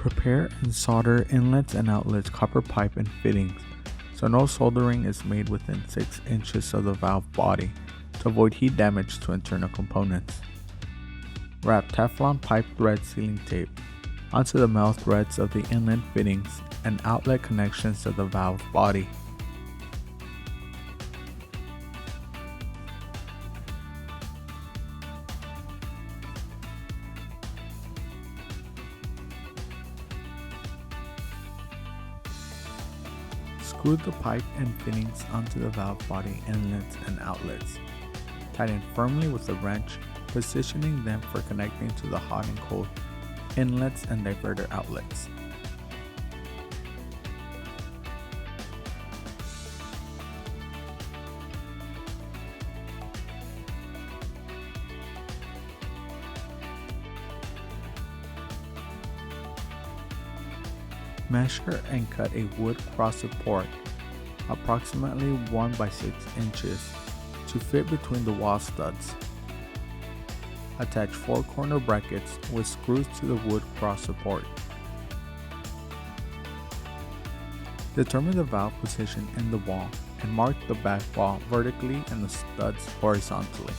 Prepare and solder inlets and outlets, copper pipe, and fittings so no soldering is made within 6 inches of the valve body to avoid heat damage to internal components. Wrap Teflon pipe thread sealing tape onto the metal threads of the inlet fittings and outlet connections to the valve body. Screw the pipe and fittings onto the valve body inlets and outlets. Tighten firmly with a wrench, positioning them for connecting to the hot and cold inlets and diverter outlets. Measure and cut a wood cross support approximately 1 by 6 inches to fit between the wall studs. Attach 4 corner brackets with screws to the wood cross support. Determine the valve position in the wall and mark the back wall vertically and the studs horizontally.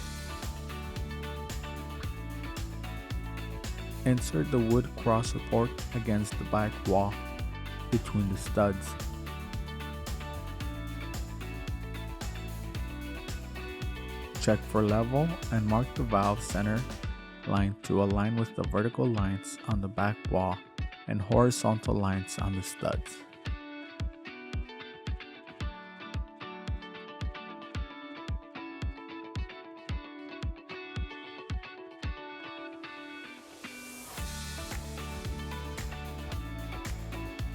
Insert the wood cross support against the back wall between the studs. Check for level and mark the valve center line to align with the vertical lines on the back wall and horizontal lines on the studs.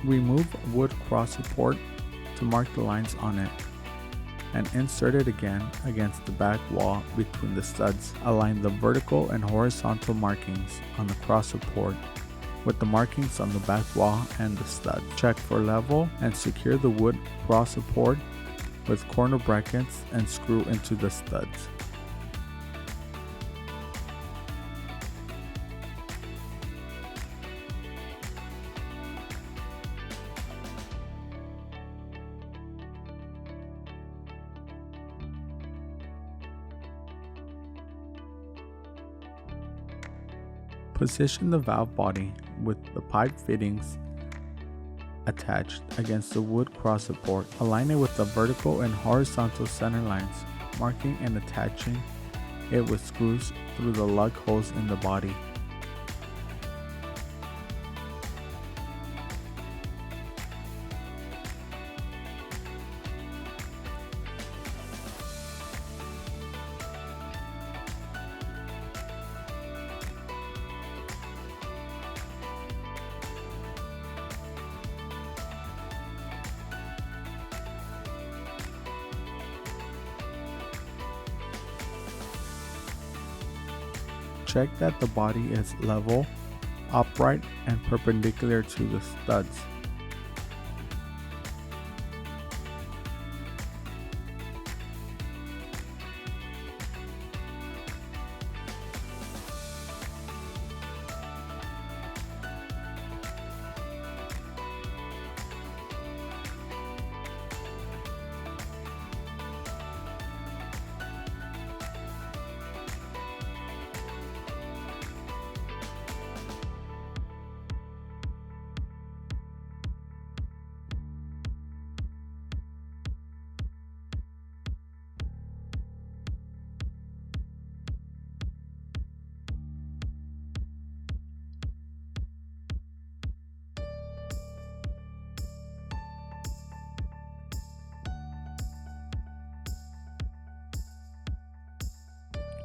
Remove wood cross support to mark the lines on it and insert it again against the back wall between the studs. Align the vertical and horizontal markings on the cross support with the markings on the back wall and the stud. Check for level and secure the wood cross support with corner brackets and screw into the studs. Position the valve body with the pipe fittings attached against the wood cross support. Align it with the vertical and horizontal center lines, marking and attaching it with screws through the lug holes in the body. Check that the body is level, upright, and perpendicular to the studs.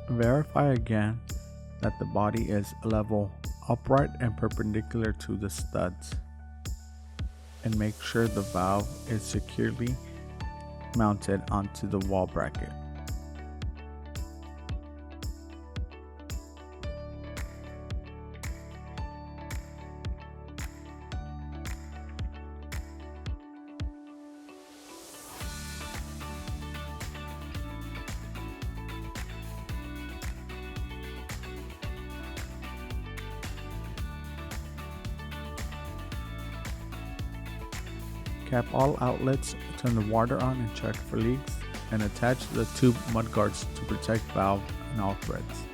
Verify again that the body is level, upright, and perpendicular to the studs, and make sure the valve is securely mounted onto the wall bracket. Cap all outlets, turn the water on and check for leaks, and attach the tube mudguards to protect valve and all threads.